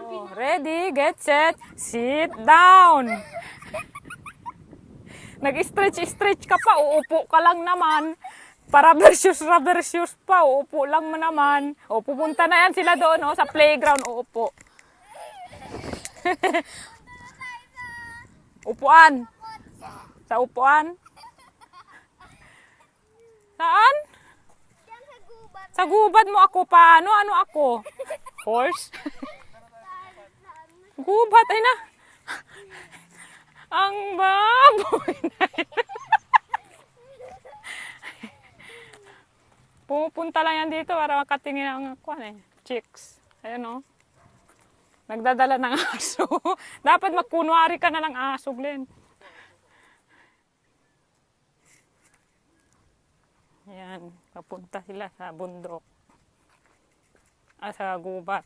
Oh, ready, get set, sit down. Nag-stretch ka pa, uupo ka lang naman. Para versus pa, uupo lang mo naman. O, pupunta na yan sila doon, sa playground, uupo. Upuan. Sa upuan. Saan? Sa gubat mo ako pa. Ano ako? Horse? Gubat, ay na. Ang baboy na pupunta lang yan dito para makatingin ang chicks. Ayun nagdadala ng aso. Dapat magkunwari ka na ng aso, Glenn. Yan, papunta sila sa bundok. Sa gubat.